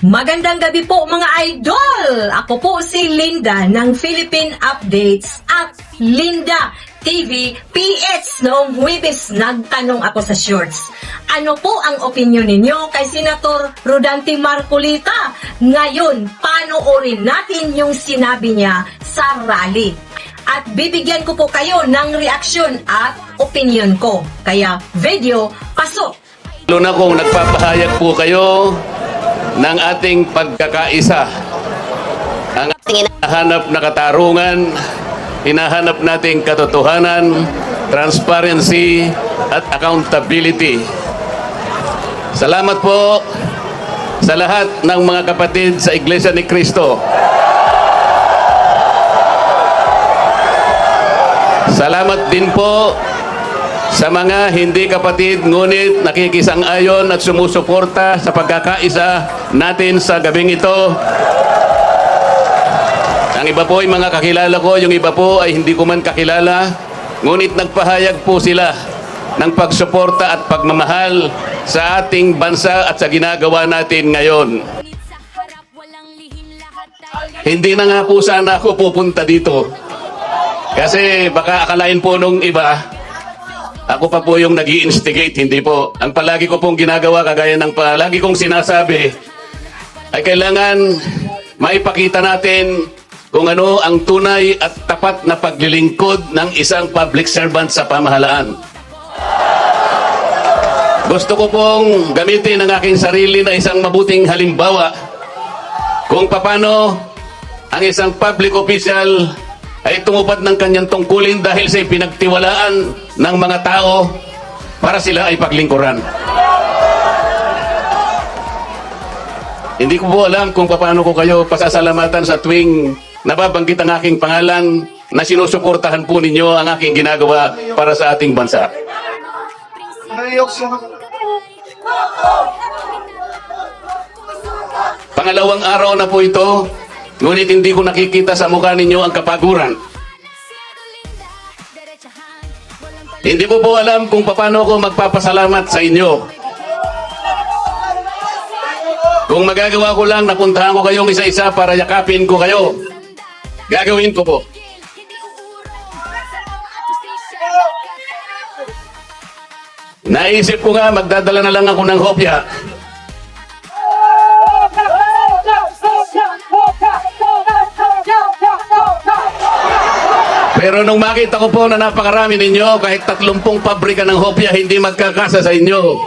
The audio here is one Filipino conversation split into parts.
Magandang gabi po mga idol! Ako po si Linda ng Philippine Updates at Linda TV PH. Noong Huwebes, nagtanong ako sa shorts. Ano po ang opinion ninyo kay Senator Rodante Marcolita? Ngayon, panoorin natin yung sinabi niya sa rally. At bibigyan ko po kayo ng reaksyon at opinion ko. Kaya video, pasok! Lalo na kung nagpapahayag po kayo ng ating pagkakaisa. Ang hinahanap na katarungan, hinahanap nating katotohanan, transparency, at accountability. Salamat po sa lahat ng mga kapatid sa Iglesia ni Cristo. Salamat din po sa mga hindi kapatid ngunit nakikisang-ayon at sumusuporta sa pagkakaisa natin sa gabing ito. Ang iba po ay mga kakilala ko, yung iba po ay hindi ko man kakilala, ngunit nagpahayag po sila ng pagsuporta at pagmamahal sa ating bansa at sa ginagawa natin ngayon. Hindi na nga po sana ako pupunta dito kasi baka akalain po nung iba ako pa po yung nag-i-instigate, hindi po. Ang palagi ko pong ginagawa, kagaya ng palagi kong sinasabi, ay kailangan maipakita natin kung ano ang tunay at tapat na paglilingkod ng isang public servant sa pamahalaan. Gusto ko pong gamitin ang aking sarili na isang mabuting halimbawa kung paano ang isang public official ay tumupad ng kanyang tungkulin dahil sa pinagtiwalaan ng mga tao para sila ay paglingkuran. Hindi ko po alam kung paano ko kayo pasasalamatan sa tuwing nababanggit ang aking pangalan na sinusuportahan po ninyo ang aking ginagawa para sa ating bansa. Pangalawang araw na po ito, ngunit hindi ko nakikita sa mukha ninyo ang kapaguran. Hindi ko po alam kung paano ko magpapasalamat sa inyo. Kung magagawa ko lang, napuntahan ko kayong isa-isa para yakapin ko kayo. Gagawin ko po. Naisip ko nga, magdadala na lang ako ng hopya. Pero nung makita ko po na napakarami ninyo, kahit 30 pabrika ng hopya, hindi magkakasa sa inyo.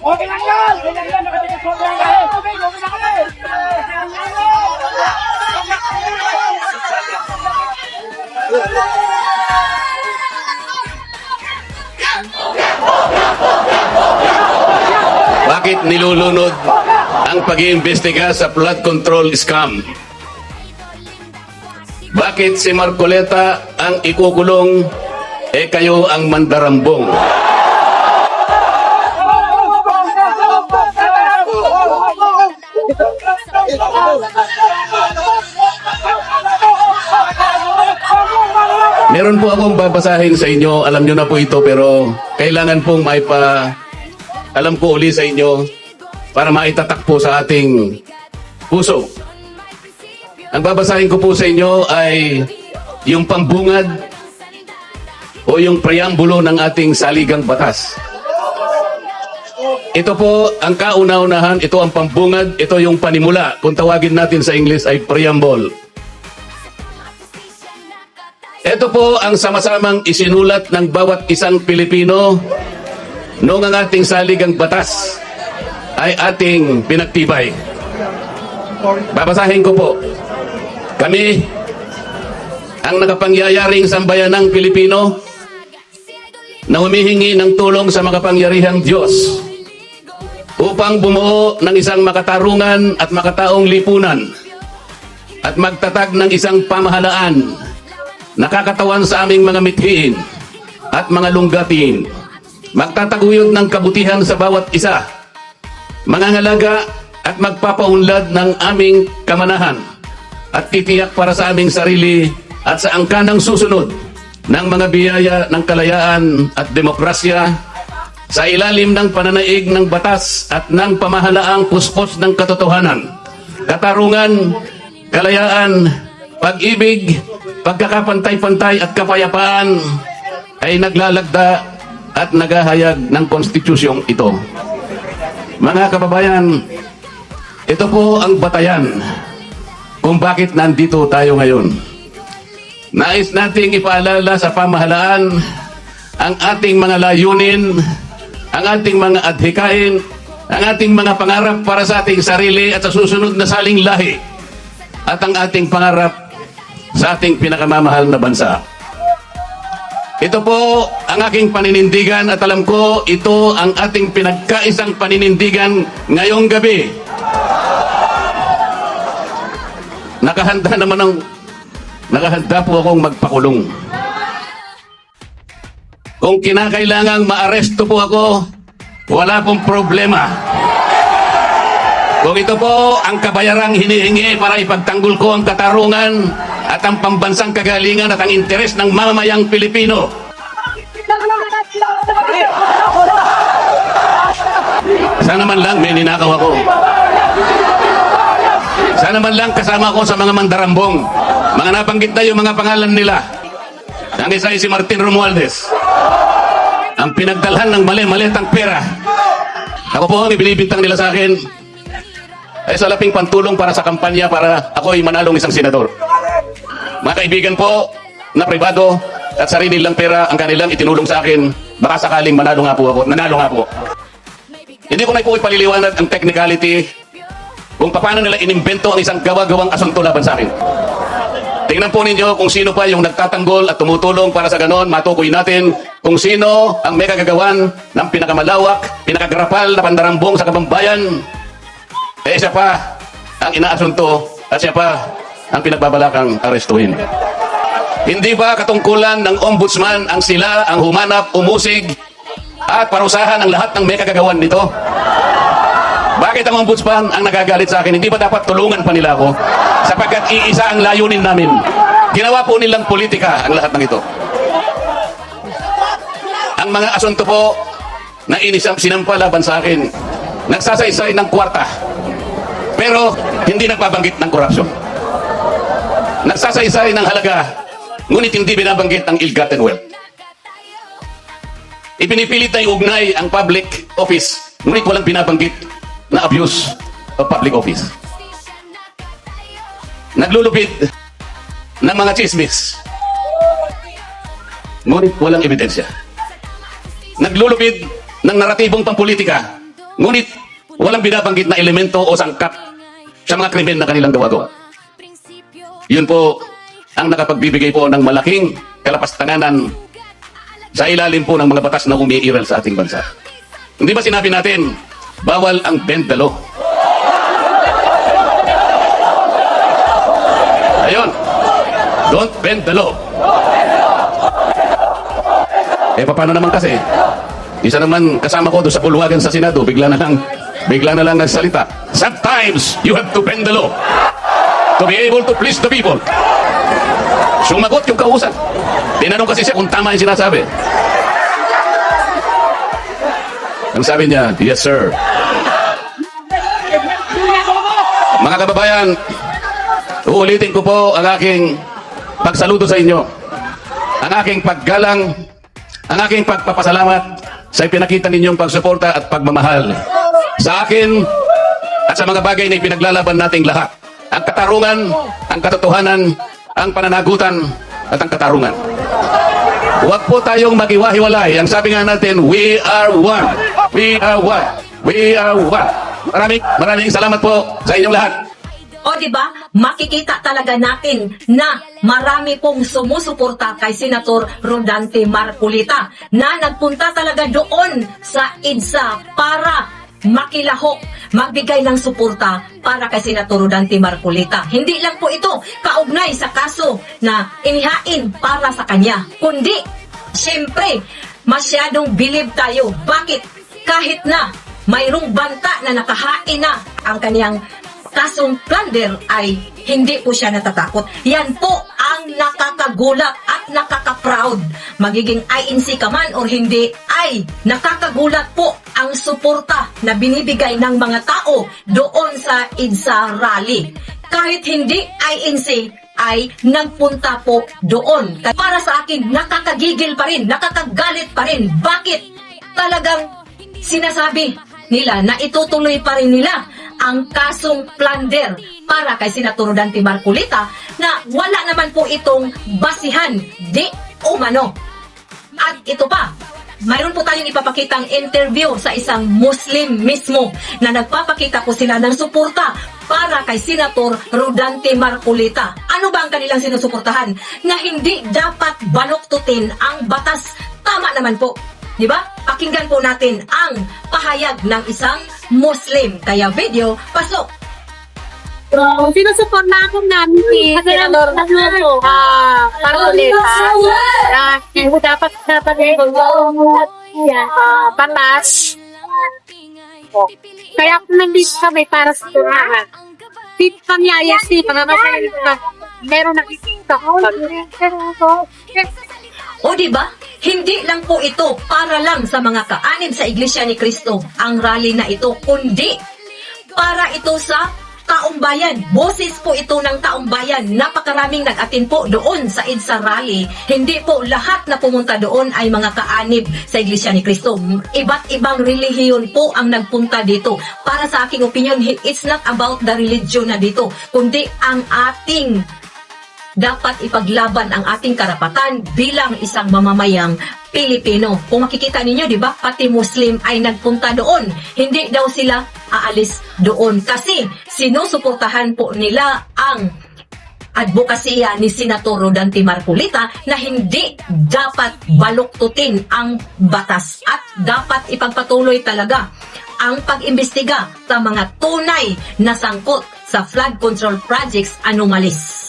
Okay lang yan! Bakit nilulunod ang pag-iimbestiga sa flood control scam? Bakit si Marcolita ang ikukulong, kayo ang mandarambong? Meron po akong babasahin sa inyo, alam nyo na po ito, pero kailangan pong alam ko uli sa inyo para maitatak po sa ating puso. Ang babasahin ko po sa inyo ay yung pambungad o yung preambulo ng ating saligang batas. Ito po ang kauna-unahan, ito ang pambungad, ito yung panimula. Kung tawagin natin sa English ay preamble. Ito po ang sama-samang isinulat ng bawat isang Pilipino noong ang ating saligang batas ay ating pinagtibay. Babasahin ko po. Kami, ang nakapangyayaring sambayanang Pilipino na humihingi ng tulong sa makapangyarihang Diyos upang bumuo ng isang makatarungan at makataong lipunan at magtatag ng isang pamahalaan nakakatawan sa aming mga mithiin at mga lunggatin, magtataguyod ng kabutihan sa bawat isa, mangangalaga at magpapaunlad ng aming kamanahan at titiyak para sa aming sarili at sa angkanang susunod ng mga biyaya ng kalayaan at demokrasya sa ilalim ng pananaig ng batas at ng pamahalaang puspos ng katotohanan, katarungan, kalayaan, pag-ibig, pagkakapantay-pantay at kapayapaan ay naglalagda at naghahayag ng konstitusyong ito. Mga kababayan, ito po ang batayan kung bakit nandito tayo ngayon. Nais nating ipaalala sa pamahalaan ang ating mga layunin, ang ating mga adhikain, ang ating mga pangarap para sa ating sarili at sa susunod na saling lahi, at ang ating pangarap sa ating pinakamamahal na bansa. Ito po ang aking paninindigan at alam ko ito ang ating pinagkaisang paninindigan ngayong gabi. Nakahanda po akong magpakulong. Kung kinakailangang maaresto po ako, wala pong problema. Kung ito po ang kabayarang hinihingi para ipagtanggol ko ang katarungan at ang pambansang kagalingan at ang interes ng mamamayang Pilipino. Sana man lang may ninakaw ako. Sana man lang kasama ko sa mga mandarambong. Mga nabanggit na yung mga pangalan nila. Ang isa ay si Martin Romualdez. Ang pinagdalhan ng mali-malitang pera. Ako po ang ibinibintang nila sa akin ay sa laping pantulong para sa kampanya para ako ay manalong isang senador. Mga kaibigan po na pribado at sarili nilang pera ang kanilang itinulong sa akin, baka sakaling manalo nga po ako, nanalo nga po. Hindi ko na po ipaliliwanag ang technicality kung paano nila inimbento ang isang gawa-gawang asunto laban sa akin. Tingnan po ninyo kung sino pa yung nagtatanggol at tumutulong para sa ganon, matukoy natin kung sino ang may kagagawan ng pinakamalawak, pinakagrapal na pandarambong sa kabambayan. Eh siya pa ang inaasunto at siya pa ang pinagbabalakang arestuhin. Hindi ba katungkulan ng ombudsman ang sila ang humanap, umusig at parusahan ang lahat ng may kagagawan nito? Bakit ang ombudsman ang nagagalit sa akin? Hindi ba dapat tulungan pa nila ako? Sapagkat iisa ang layunin namin. Ginawa po nilang politika ang lahat ng ito. Ang mga asunto po na sinampa laban sa akin, nagsasaysay ng kwarta, pero hindi nagbabanggit ng korupsyon. Nagsasaysay ng halaga, ngunit hindi binabanggit ang ill-gotten wealth. Ipinipilit na iugnay ang public office, ngunit walang binabanggit na abuse of public office. Naglulupit ng mga chismis, ngunit walang ebidensya. Naglulupit ng naratibong pampolitika, ngunit walang binabanggit na elemento o sangkap sa mga krimen na kanilang gawa-gawa. Yun po ang nakapagbibigay po ng malaking kalapastanganan sa ilalim po ng mga batas na umiiral sa ating bansa. Hindi ba sinabi natin, bawal ang bend the law? Ayun, don't bend the law. Eh paano naman kasi? Isa naman kasama ko doon sa pulwagan sa Senado, bigla na lang nagsalita. Sometimes you have to bend the law to be able to please the people. Sumagot yung kausap. Tinanong kasi siya kung tama yung sinasabi. Ang sabi niya, yes sir. Mga kababayan, uulitin ko po ang aking pagsaludo sa inyo, ang aking paggalang, ang aking pagpapasalamat sa ipinakita ninyong pagsuporta at pagmamahal sa akin at sa mga bagay na ipinaglalaban nating lahat. Ang katarungan, ang katotohanan, ang pananagutan at ang katarungan. Huwag po tayong maghiwa-hiwalay. Ang sabi nga natin, we are one. We are one. We are one. Maraming salamat po sa inyong lahat. O di ba? Makikita talaga natin na marami pong sumusuporta kay Senator Rodante Marcolita na nagpunta talaga doon sa EDSA para makilahok, magbigay ng suporta para kay Senator Rodante Marcolita. Hindi lang po ito kaugnay sa kaso na inihain para sa kanya, kundi siyempre masyadong bilib tayo. Bakit? Kahit na mayroong banta na nakahain na ang kaniyang kasong plunder ay hindi po siya natatakot. Yan po ang ang nakakagulat at nakaka-proud. Magiging INC ka man or hindi, ay nakakagulat po ang suporta na binibigay ng mga tao doon sa EDSA rally. Kahit hindi INC, ay nagpunta po doon. Para sa akin, nakakagigil pa rin, nakakagalit pa rin. Bakit? Talagang sinasabi nila na itutuloy pa rin nila ang kasong plunder para kay Senator Dante Marcolita na wala naman po itong basihan di umano. At ito pa, mayroon po tayong ipapakitang interview sa isang Muslim mismo na nagpapakita po sila ng suporta para kay Senator Rodante Marcolita. Ano ba ang kanilang sinusuportahan? Na hindi dapat baluktutin ang batas. Tama naman po. Di ba? Pakinggan po natin ang pahayag ng isang Muslim. Kaya video, pasok! Sinusuportahan namin si Senador Marcolita na dapat batas. Kaya kung nandito kami para sa turangan, dito kami ayasi, meron nakikita ko. O di ba? Hindi lang po ito para lang sa mga kaanib sa Iglesia ni Cristo ang rally na ito, kundi para ito sa taong bayan. Boses po ito ng taong bayan. Napakaraming nag-attend po doon sa EDSA rally. Hindi po lahat na pumunta doon ay mga kaanib sa Iglesia ni Cristo. Iba't ibang relihiyon po ang nagpunta dito. Para sa aking opinion, it's not about the religion na dito, kundi ang ating dapat ipaglaban ang ating karapatan bilang isang mamamayang Pilipino. Kung makikita ninyo, di ba, pati Muslim ay nagpunta doon. Hindi daw sila aalis doon kasi sinusuportahan po nila ang advokasya ni Senator Rodante Marcolita na hindi dapat baluktutin ang batas at dapat ipagpatuloy talaga ang pag-imbestiga sa mga tunay na sangkot sa flood control projects anomalies.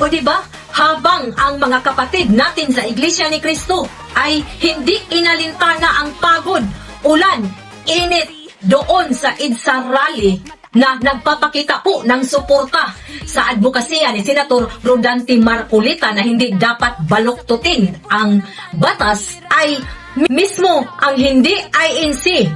O diba, habang ang mga kapatid natin sa Iglesia ni Cristo ay hindi inalintana ang pagod, ulan, init doon sa EDSA rally na nagpapakita po ng suporta sa advokasya ni Senator Rodante Marcolita na hindi dapat baluktutin ang batas, ay mismo ang hindi INC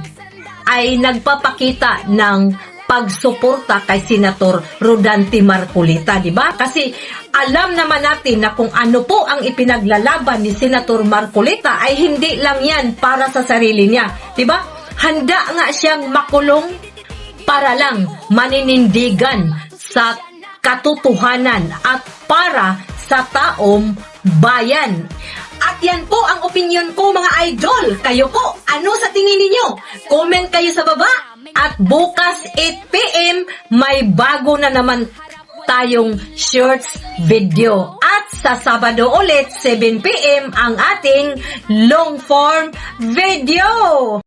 ay nagpapakita ng pagsuporta kay Senator Rodante Marcolita, di ba? Kasi alam naman natin na kung ano po ang ipinaglalaban ni Senator Marcolita ay hindi lang yan para sa sarili niya, di ba? Handa nga siyang makulong para lang maninindigan sa katotohanan at para sa taong bayan. At yan po ang opinion ko, mga idol. Kayo po, ano sa tingin ninyo? Comment kayo sa baba. At bukas 8 PM, may bago na naman tayong shorts video. At sa Sabado ulit, 7 PM, ang ating long form video.